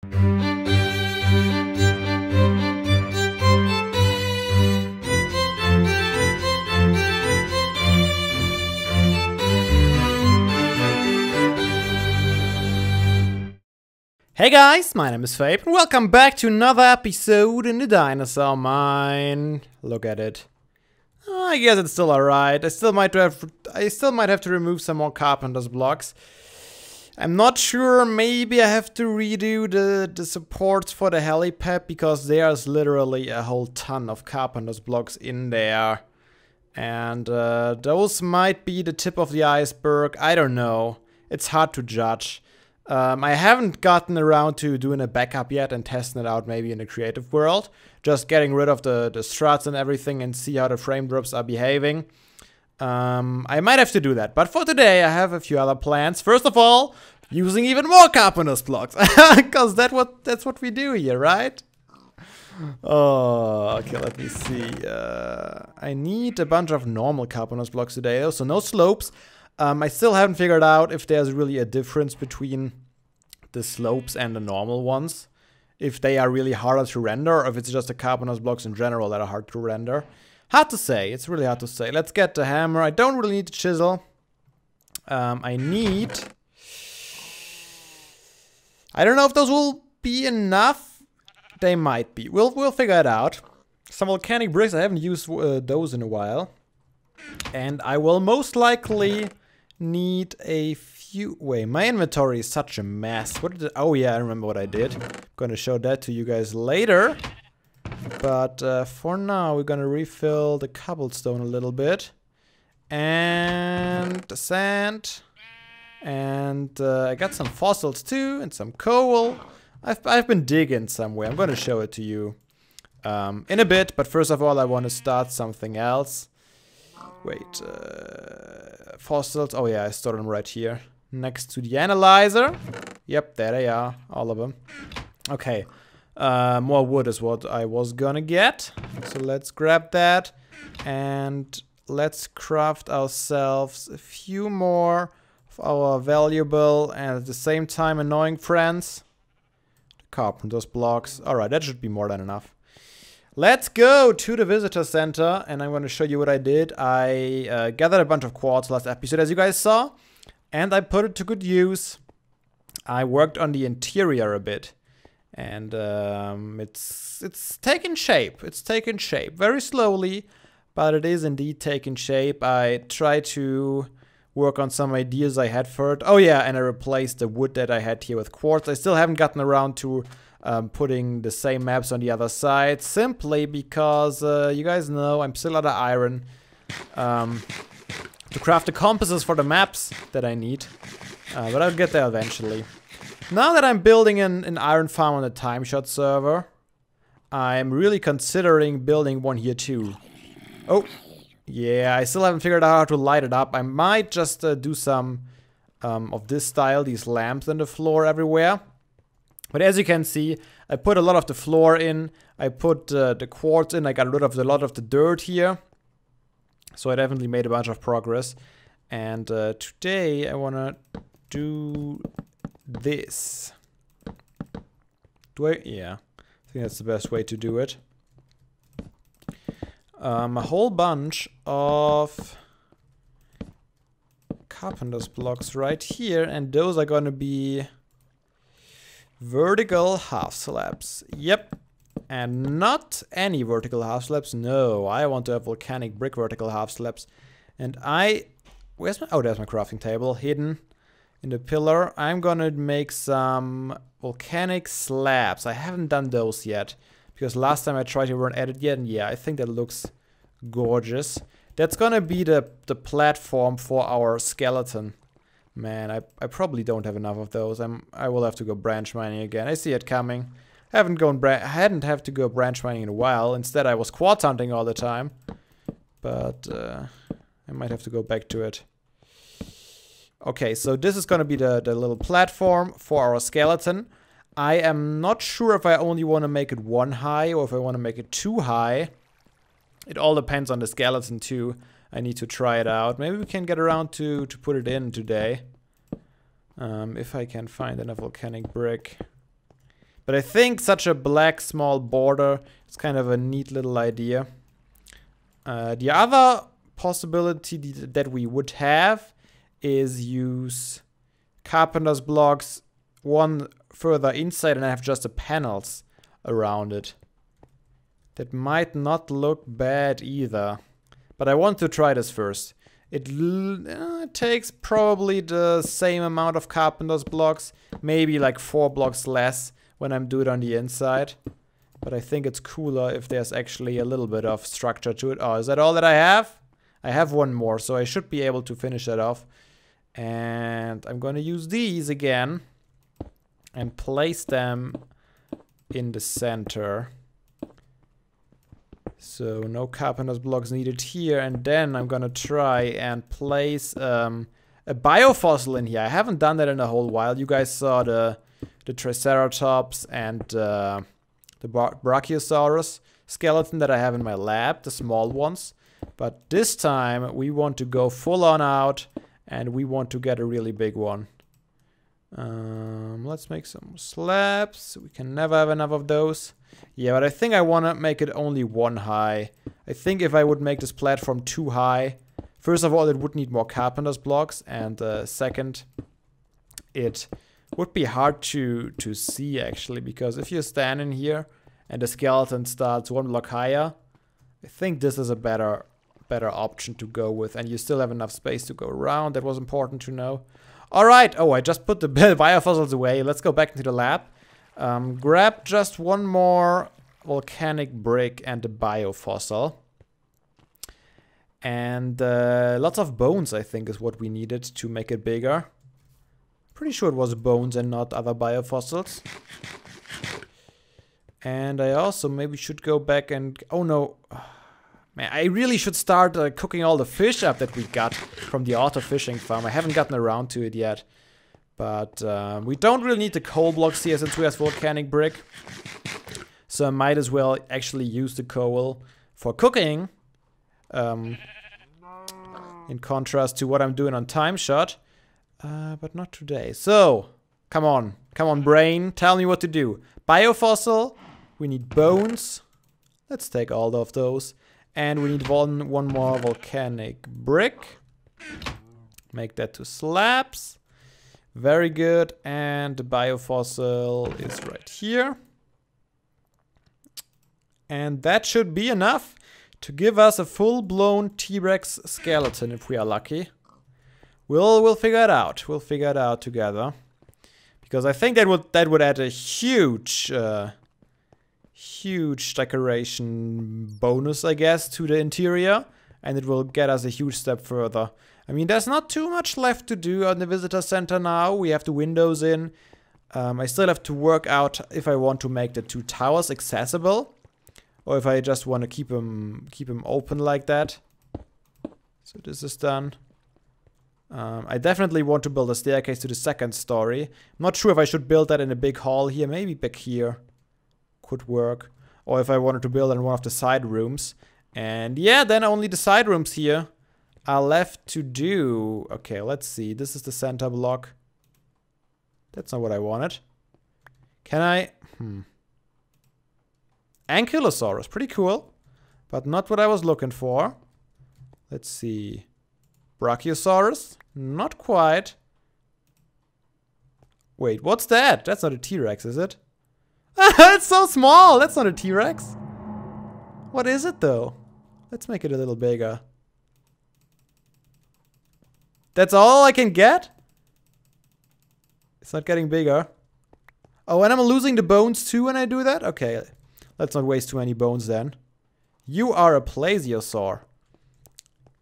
Hey guys, my name is Fabe and welcome back to another episode in the Dinosaur mine. Look at it. I guess it's still alright. I still might have to remove some more carpenter's blocks. I'm not sure, maybe I have to redo the supports for the helipad because there's literally a whole ton of carpenter's blocks in there. And those might be the tip of the iceberg, I don't know. It's hard to judge. I haven't gotten around to doing a backup yet and testing it out maybe in the creative world. Just getting rid of the struts and everything and see how the frame drops are behaving. I might have to do that. But for today I have a few other plans. First of all, using even more carpenter's blocks. Because that's what we do here, right? Oh, okay, let me see. I need a bunch of normal carpenter's blocks today, so no slopes. I still haven't figured out if there's really a difference between the slopes and the normal ones. If they are really harder to render, or if it's just the carpenter's blocks in general that are hard to render. Hard to say, it's really hard to say. Let's get the hammer. I don't really need the chisel. I don't know if those will be enough. They might be. We'll figure it out. Some volcanic bricks, I haven't used those in a while. And I will most likely need a few... Wait, my inventory is such a mess. What did it... Oh yeah, I remember what I did. I'm gonna show that to you guys later. But for now, we're gonna refill the cobblestone a little bit. And the sand. And I got some fossils too, and some coal. I've been digging somewhere. I'm gonna show it to you in a bit. But first of all, I want to start something else. Wait, fossils. Oh yeah, I stored them right here. Next to the analyzer. Yep, there they are. All of them. Okay. More wood is what I was gonna get. So let's grab that. And let's craft ourselves a few more of our valuable and at the same time annoying friends. The carpenter's blocks. Alright, that should be more than enough. Let's go to the visitor center, and I'm going to show you what I did. I gathered a bunch of quartz last episode, as you guys saw, and I put it to good use. I worked on the interior a bit, and it's taking shape. It's taking shape very slowly, but it is indeed taking shape. I tried to work on some ideas I had for it. Oh yeah, and I replaced the wood that I had here with quartz. I still haven't gotten around to putting the same maps on the other side, simply because you guys know I'm still out of iron to craft the compasses for the maps that I need, but I'll get there eventually. Now that I'm building an iron farm on the timeshot server, I'm really considering building one here too. Oh, yeah, I still haven't figured out how to light it up. I might just do some of this style, these lamps on the floor everywhere. But as you can see, I put a lot of the floor in, I put the quartz in, I got rid of a lot of the dirt here. So I definitely made a bunch of progress. And today I want to do this. Yeah, I think that's the best way to do it. A whole bunch of carpenter's blocks right here, and those are going to be vertical half slabs. Yep. And not any vertical half slabs. No, I want to have volcanic brick vertical half slabs. And where's my... Oh, there's my crafting table hidden in the pillar. I'm gonna make some volcanic slabs. I haven't done those yet because last time I tried, they weren't added yet. And yeah, I think that looks gorgeous. That's gonna be the platform for our skeleton. Man, I probably don't have enough of those. I will have to go branch mining again. I see it coming. I hadn't have to go branch mining in a while. Instead, I was quartz hunting all the time. But I might have to go back to it. Okay, so this is going to be the little platform for our skeleton. I am not sure if I only want to make it one high or if I want to make it two high. It all depends on the skeleton too. I need to try it out. Maybe we can get around to put it in today. If I can find enough volcanic brick. But I think such a black small border is kind of a neat little idea. The other possibility that we would have is use carpenter's blocks one further inside and have just the panels around it. That might not look bad either. But I want to try this first. It takes probably the same amount of carpenter's blocks, maybe like 4 blocks less when I'm doing it on the inside. But I think it's cooler if there's actually a little bit of structure to it. Oh, is that all that I have? I have one more, so I should be able to finish that off. And I'm gonna use these again and place them in the center. So no carpenter's blocks needed here, and then I'm gonna try and place a biofossil in here. I haven't done that in a whole while. You guys saw the Triceratops and the Brachiosaurus skeleton that I have in my lab, the small ones. But this time we want to go full on out, and we want to get a really big one. Let's make some slabs. We can never have enough of those. Yeah, but I think I want to make it only 1 high. I think if I would make this platform too high, first of all, it would need more carpenter's blocks, and second, it would be hard to see actually, because if you're standing here and the skeleton starts 1 block higher, I think this is a better option to go with, and you still have enough space to go around. That was important to know. Alright, oh, I just put the biofossils away. Let's go back into the lab. Grab just 1 more volcanic brick and a biofossil. And lots of bones, I think, is what we needed to make it bigger. Pretty sure it was bones and not other biofossils. And I also maybe should go back and... Oh no. Man, I really should start cooking all the fish up that we got from the auto fishing farm. I haven't gotten around to it yet. But we don't really need the coal blocks here since we have volcanic brick. So I might as well actually use the coal for cooking. In contrast to what I'm doing on Time Shot. But not today. So, come on brain, tell me what to do. Biofossil, we need bones. Let's take all of those. And we need one more volcanic brick. Make that to slabs. Very good. And the biofossil is right here. And that should be enough to give us a full-blown T-Rex skeleton if we are lucky. We'll figure it out. We'll figure it out together. Because I think that would add a huge decoration bonus, I guess, to the interior, and it will get us a huge step further. I mean, there's not too much left to do on the visitor center now. We have the windows in. I still have to work out if I want to make the 2 towers accessible, or if I just want to keep them open like that. So this is done. I definitely want to build a staircase to the 2nd story. I'm not sure if I should build that in a big hall here. Maybe back here could work. Or if I wanted to build in one of the side rooms. And yeah, then only the side rooms here are left to do. Okay, let's see. This is the center block. That's not what I wanted. Can I? Ankylosaurus, pretty cool. But not what I was looking for. Let's see. Brachiosaurus? Not quite. Wait, what's that? That's not a T-Rex, is it? It's so small! That's not a T-Rex. What is it, though? Let's make it a little bigger. That's all I can get? It's not getting bigger. Oh, and I'm losing the bones too when I do that? Okay, let's not waste too many bones then. You are a plesiosaur.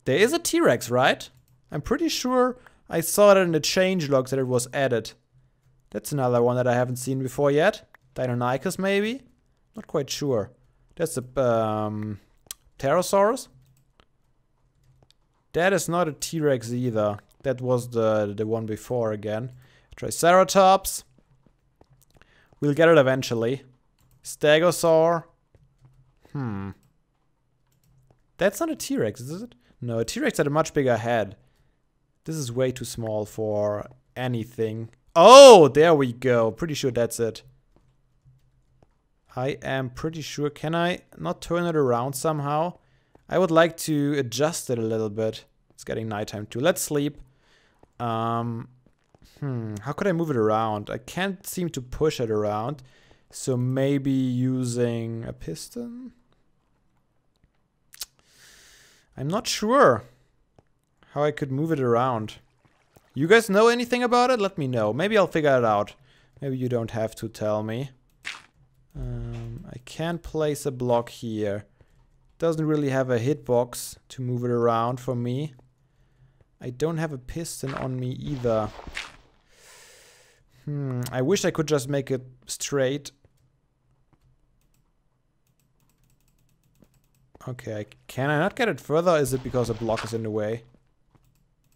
There is a T-Rex, right? I'm pretty sure I saw that in the changelogs that it was added. That's another one that I haven't seen before yet. Deinonychus, maybe? Not quite sure. That's a Pterosaurus. That is not a T-Rex either. That was the one before again. Triceratops. We'll get it eventually. Stegosaur. That's not a T-Rex, is it? No, a T-Rex had a much bigger head. This is way too small for anything. Oh, there we go. Pretty sure that's it. I am pretty sure. Can I not turn it around somehow? I would like to adjust it a little bit. It's getting nighttime too. Let's sleep. How could I move it around? I can't seem to push it around. So maybe using a piston? I'm not sure how I could move it around. You guys know anything about it? Let me know. Maybe I'll figure it out. Maybe you don't have to tell me. I can place a block here. Doesn't really have a hitbox to move it around for me. I don't have a piston on me either. I wish I could just make it straight. Okay, can I not get it further? Is it because a block is in the way?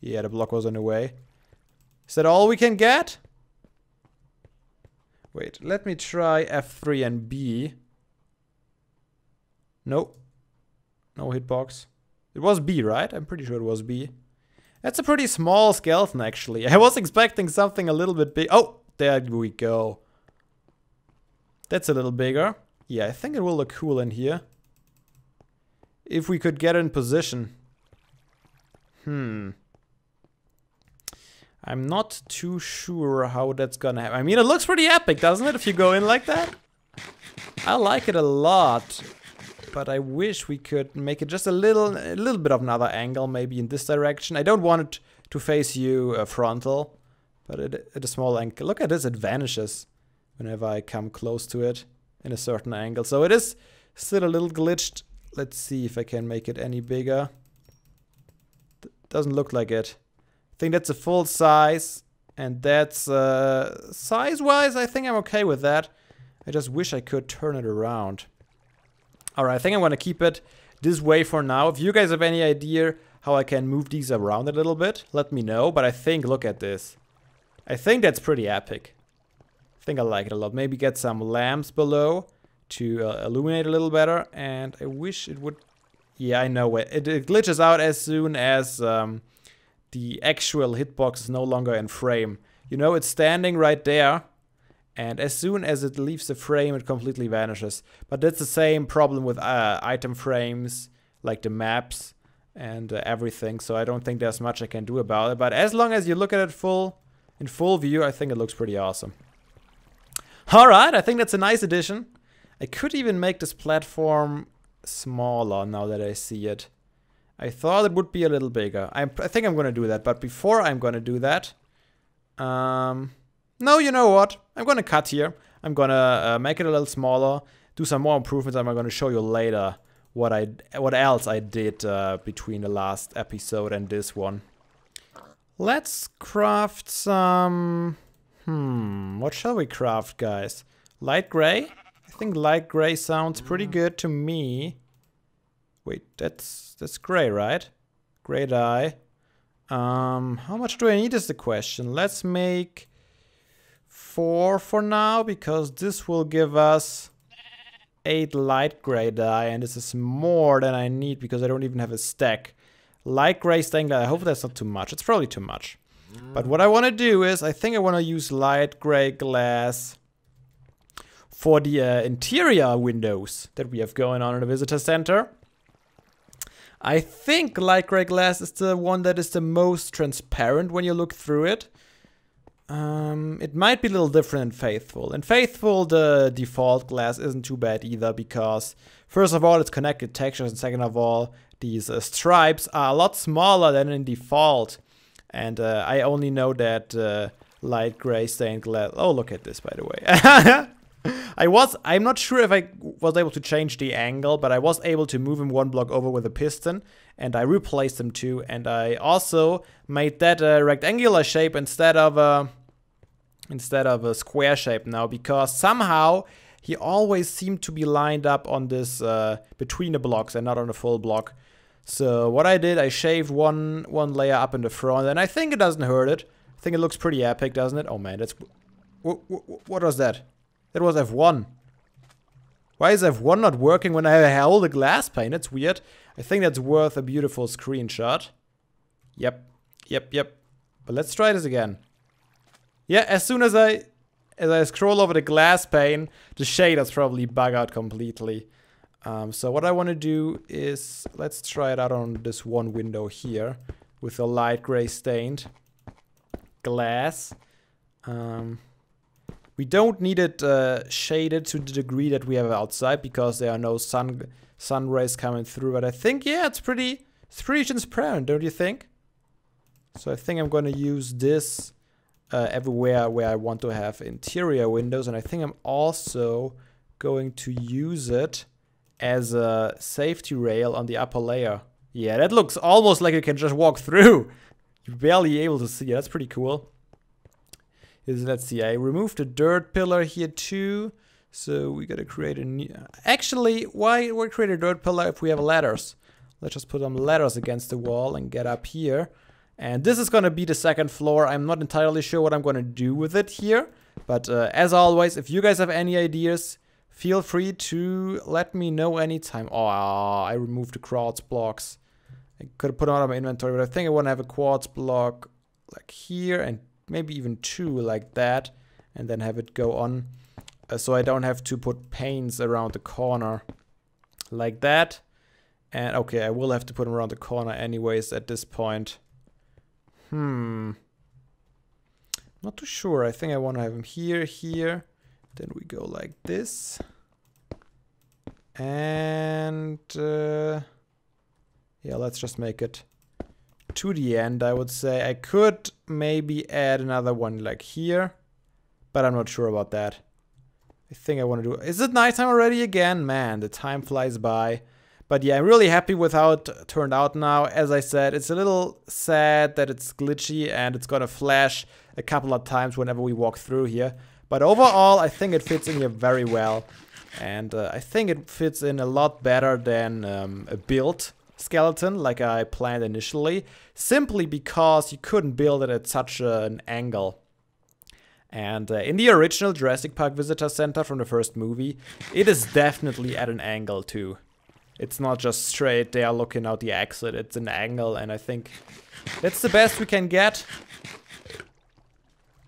Yeah, the block was in the way. Is that all we can get? Wait, let me try F3 and B. Nope. No hitbox. It was B, right? I'm pretty sure it was B. That's a pretty small skeleton, actually. I was expecting something a little bit big. Oh, there we go. That's a little bigger. Yeah, I think it will look cool in here. If we could get in position. I'm not too sure how that's gonna happen. I mean, it looks pretty epic, doesn't it, if you go in like that? I like it a lot. But I wish we could make it just a little bit of another angle, maybe in this direction. I don't want it to face you frontal, but at a small angle. Look at this, it vanishes whenever I come close to it in a certain angle. So it is still a little glitched. Let's see if I can make it any bigger. Doesn't look like it. I think that's a full size, and that's size-wise, I think I'm okay with that. I just wish I could turn it around. Alright, I think I'm going to keep it this way for now. If you guys have any idea how I can move these around a little bit, let me know. But I think, look at this. I think that's pretty epic. I think I like it a lot. Maybe get some lamps below to illuminate a little better. And I wish it would... Yeah, I know it. It glitches out as soon as the actual hitbox is no longer in frame. You know, it's standing right there. And as soon as it leaves the frame, it completely vanishes. But that's the same problem with item frames, like the maps and everything. So I don't think there's much I can do about it. But as long as you look at it in full view, I think it looks pretty awesome. Alright, I think that's a nice addition. I could even make this platform smaller now that I see it. I thought it would be a little bigger. I think I'm going to do that. But before I'm going to do that... No, you know what? I'm gonna cut here. I'm gonna make it a little smaller, do some more improvements. I'm gonna show you later what else I did between the last episode and this one. Let's craft some... what shall we craft, guys? Light gray? I think light gray sounds pretty good to me. Wait, that's gray, right? Gray dye. How much do I need is the question. Let's make 4 for now, because this will give us 8 light gray dye, and this is more than I need because I don't even have a stack. Light gray stained glass, I hope that's not too much. It's probably too much. But what I want to do is, I think I want to use light gray glass for the interior windows that we have going on in the visitor center. I think light gray glass is the one that is the most transparent when you look through it. It might be a little different in Faithful. In Faithful, the default glass isn't too bad either, because first of all, it's connected textures, and second of all, these stripes are a lot smaller than in default. And I only know that light gray stained glass... Oh, look at this, by the way. I'm not sure if I was able to change the angle, but I was able to move him one block over with a piston, and I replaced him too. And I also made that a rectangular shape instead of a square shape now, because somehow he always seemed to be lined up on this between the blocks and not on the full block. So what I did, I shaved one layer up in the front, and I think it doesn't hurt it. I think it looks pretty epic, doesn't it? Oh man, that's... What was that? That was F1. Why is F1 not working when I hold the glass pane? That's weird. I think that's worth a beautiful screenshot. Yep. But let's try this again. Yeah, as soon as I as I scroll over the glass pane, the shaders probably bug out completely. So what I want to do is, let's try it out on this one window here with a light gray stained glass. We don't need it shaded to the degree that we have outside because there are no sun rays coming through. But I think, yeah, it's pretty transparent, don't you think? So I think I'm going to use this everywhere where I want to have interior windows. And I think I'm also going to use it as a safety rail on the upper layer. Yeah, that looks almost like you can just walk through. You're barely able to see it. That's pretty cool. Let's see, I removed the dirt pillar here too. So we gotta create a new... Actually, why create a dirt pillar if we have ladders? Let's just put some ladders against the wall and get up here. And this is gonna be the second floor. I'm not entirely sure what I'm gonna do with it here. But as always, if you guys have any ideas, feel free to let me know anytime. Oh, I removed the quartz blocks. I could have put them out of my inventory, but I think I want to have a quartz block like here and maybe even 2 like that. And then have it go on. So I don't have to put panes around the corner like that. And okay, I will have to put them around the corner anyways at this point. Not too sure. I think I want to have them here. Then we go like this. And yeah, let's just make it to the end, I would say. I could maybe add another one like here, but I'm not sure about that. I think I want to do... Is it nighttime already again? Man, the time flies by. But yeah, I'm really happy with how it turned out now. As I said, it's a little sad that it's glitchy and it's gonna flash a couple of times whenever we walk through here. But overall, I think it fits in here very well. And I think it fits in a lot better than a built skeleton like I planned initially. Simply because you couldn't build it at such an angle. And in the original Jurassic Park Visitor Center from the first movie, it is definitely at an angle too. It's not just straight there looking out the exit, it's an angle, and I think that's the best we can get.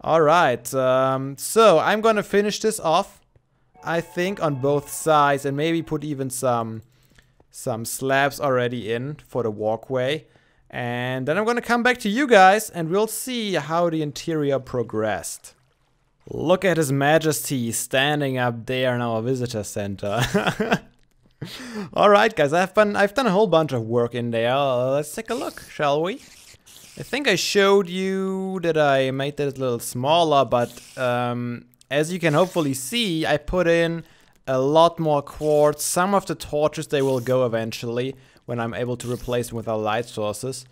Alright, so I'm gonna finish this off, I think, on both sides, and maybe put even some slabs already in for the walkway. And then I'm gonna come back to you guys, and we'll see how the interior progressed. Look at His Majesty standing up there in our visitor center. Alright guys, I've done a whole bunch of work in there. Let's take a look, shall we? I think I showed you that I made that a little smaller, but as you can hopefully see, I put in a lot more quartz. Some of the torches, they will go eventually when I'm able to replace them with our light sources.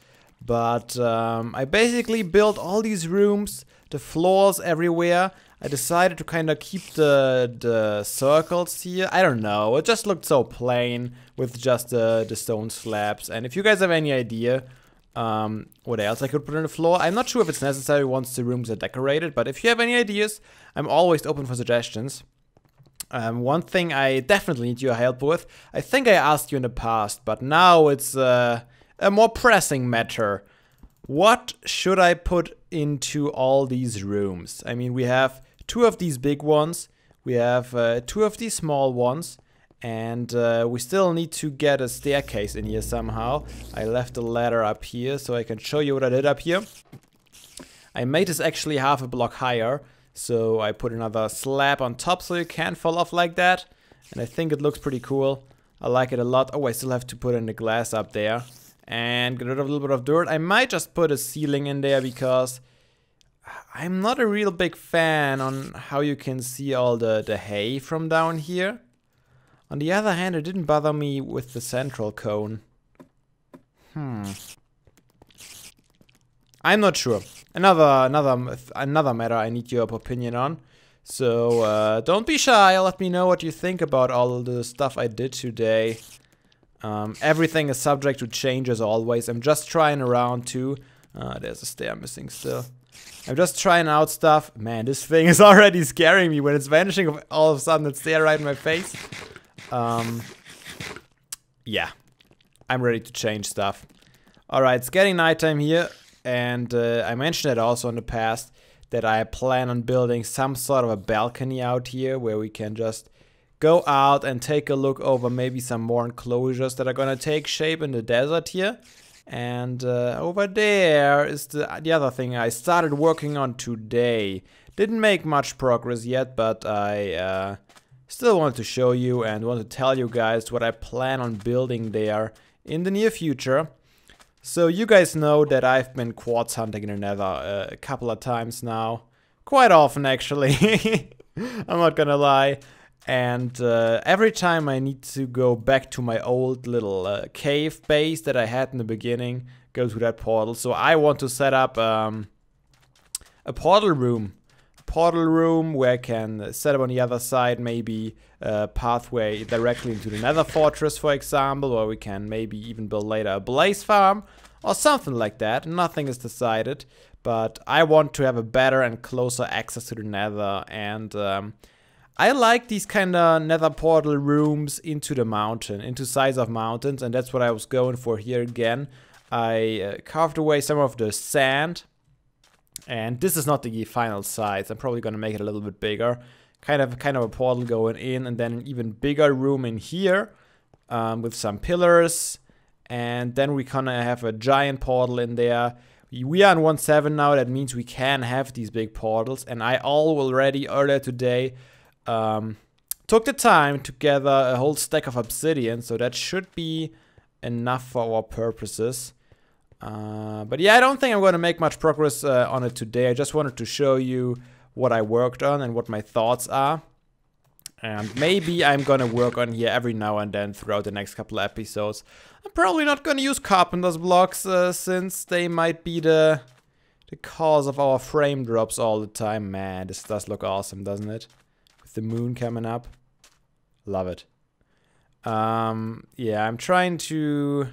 But I basically built all these rooms, the floors everywhere. I decided to kind of keep the circles here. I don't know, it just looked so plain with just the stone slabs. And if you guys have any idea what else I could put on the floor, I'm not sure if it's necessary once the rooms are decorated, but if you have any ideas, I'm always open for suggestions. One thing I definitely need your help with, I think I asked you in the past, but now it's a more pressing matter. What should I put into all these rooms? I mean, we have 2 of these big ones, we have 2 of these small ones, and we still need to get a staircase in here somehow. I left the ladder up here so I can show you what I did up here. I made this actually half a block higher, so I put another slab on top so you can't fall off like that. And I think it looks pretty cool. I like it a lot. Oh, I still have to put in the glass up there. And get rid of a little bit of dirt. I might just put a ceiling in there because I'm not a real big fan on how you can see all the hay from down here. On the other hand, it didn't bother me with the central cone. I'm not sure. Another matter I need your opinion on. So don't be shy. Let me know what you think about all the stuff I did today. Everything is subject to change as always. I'm just trying around too. There's a stair missing still. I'm just trying out stuff. Man, this thing is already scaring me when it's vanishing. All of a sudden it's there right in my face. Yeah, I'm ready to change stuff. Alright, it's getting nighttime here. And I mentioned it also in the past that I plan on building some sort of a balcony out here where we can just go out and take a look over maybe some more enclosures that are gonna take shape in the desert here. And over there is the other thing I started working on today. Didn't make much progress yet, but I still wanted to show you and want to tell you guys what I plan on building there in the near future. So you guys know that I've been quartz hunting in the Nether a couple of times now. Quite often, actually. I'm not gonna lie. And every time I need to go back to my old little cave base that I had in the beginning, go to that portal. So I want to set up a portal room. Portal room where I can set up on the other side maybe a pathway directly into the Nether fortress, for example, or we can maybe even build later a blaze farm or something like that. Nothing is decided, but I want to have a better and closer access to the Nether, and I like these kind of Nether portal rooms into the mountain, into sides of mountains, and that's what I was going for here again. I carved away some of the sand. And this is not the final size. I'm probably gonna make it a little bit bigger. Kind of a portal going in, and then an even bigger room in here with some pillars. And then we gonna have a giant portal in there. We are on 1.7 now. That means we can have these big portals. And I already earlier today took the time to gather a whole stack of obsidian. So that should be enough for our purposes. But yeah, I don't think I'm going to make much progress on it today. I just wanted to show you what I worked on and what my thoughts are. And maybe I'm going to work on here every now and then throughout the next couple of episodes. I'm probably not going to use carpenter's blocks since they might be the cause of our frame drops all the time. Man, this does look awesome, doesn't it? With the moon coming up. Love it. Yeah, I'm trying to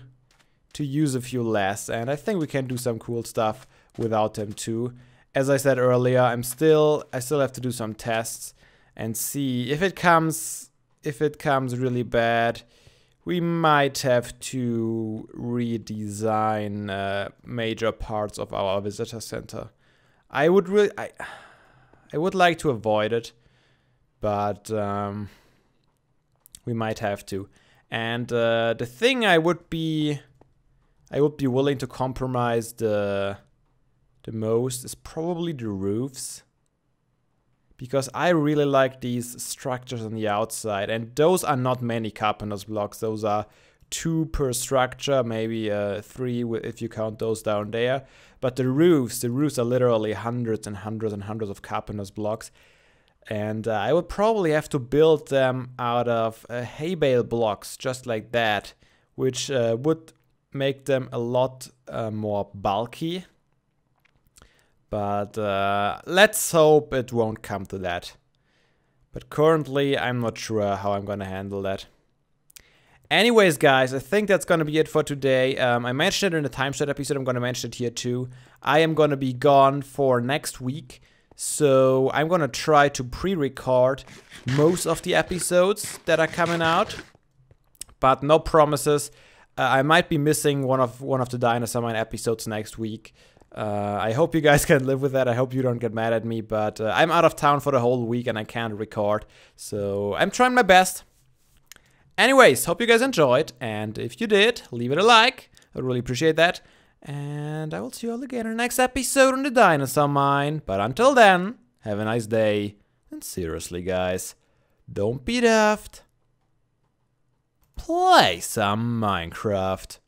use a few less, and I think we can do some cool stuff without them too. As I said earlier, I still have to do some tests and see if it comes really bad. We might have to redesign major parts of our visitor center. I would like to avoid it, but we might have to. And the thing I would be willing to compromise the most is probably the roofs. Because I really like these structures on the outside. And those are not many carpenter's blocks. Those are 2 per structure, maybe 3 if you count those down there. But the roofs are literally hundreds and hundreds and hundreds of carpenter's blocks. And I would probably have to build them out of hay bale blocks, just like that. Which would make them a lot more bulky, but let's hope it won't come to that. But currently I'm not sure how I'm gonna handle that. Anyways guys, I think that's gonna be it for today. I mentioned it in the timestamp episode, I'm gonna mention it here too. I am gonna be gone for next week, so I'm gonna try to pre-record most of the episodes that are coming out, but no promises. I might be missing one of the Dinosaur episodes next week. I hope you guys can live with that. I hope you don't get mad at me, but I'm out of town for the whole week and I can't record. So I'm trying my best. Anyways, hope you guys enjoyed. And if you did, leave it a like. I'd really appreciate that. And I will see you all again in the next episode on the Dinosaur Mine. But until then, have a nice day. And seriously, guys, don't be daft. Play some Minecraft.